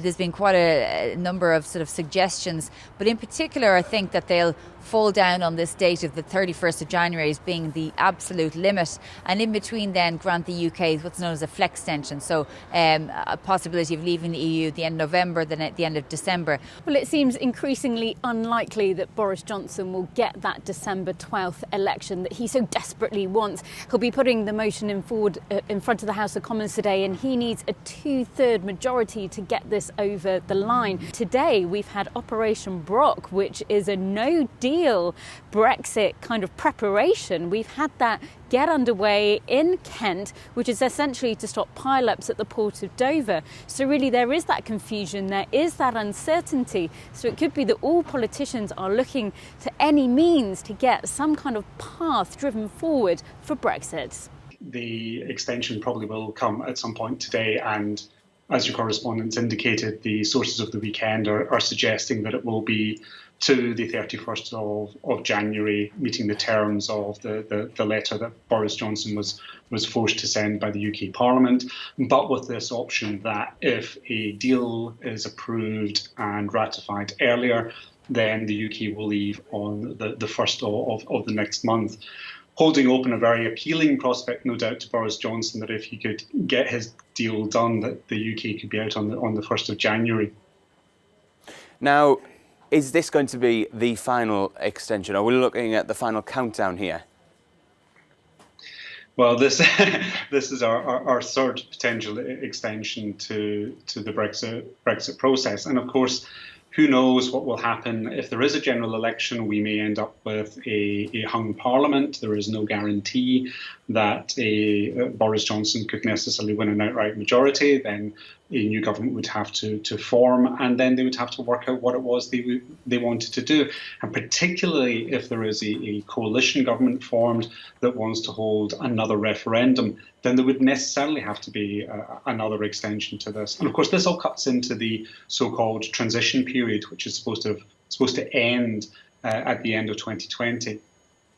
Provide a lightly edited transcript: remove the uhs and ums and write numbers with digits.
There's been quite a number of sort of suggestions, but in particular, I think that they'll fall down on this date of the 31st of January as being the absolute limit, and in between then grant the UK what's known as a flex extension, so a possibility of leaving the EU at the end of November, then at the end of December. Well, it seems increasingly unlikely that Boris Johnson will get that December 12th election that he so desperately wants. He'll be putting the motion in front of the House of Commons today, and he needs a 2/3 majority to get this over the line. Today we've had Operation Brock, which is a no-deal Brexit kind of preparation. We've had that get underway in Kent, which is essentially to stop pile-ups at the port of Dover. So really there is that confusion, there is that uncertainty. So it could be that all politicians are looking to any means to get some kind of path driven forward for Brexit. The extension probably will come at some point today, and as your correspondents indicated, the sources of the weekend are suggesting that it will be to the 31st of January, meeting the terms of the letter that Boris Johnson was forced to send by the UK Parliament, but with this option that if a deal is approved and ratified earlier, then the UK will leave on the 1st of the next month, holding open a very appealing prospect, no doubt, to Boris Johnson, that if he could get his deal done, that the UK could be out on the 1st of January. Now, is this going to be the final extension? Are we looking at the final countdown here? Well, this is our third potential extension to the Brexit process, and of course, who knows what will happen if there is a general election? We may end up with a hung parliament. There is no guarantee that Boris Johnson could necessarily win an outright majority. Then a new government would have to form, and then they would have to work out what it was they wanted to do. And particularly if there is a coalition government formed that wants to hold another referendum, then there would necessarily have to be another extension to this. And of course, this all cuts into the so-called transition period, which is supposed to end at the end of 2020.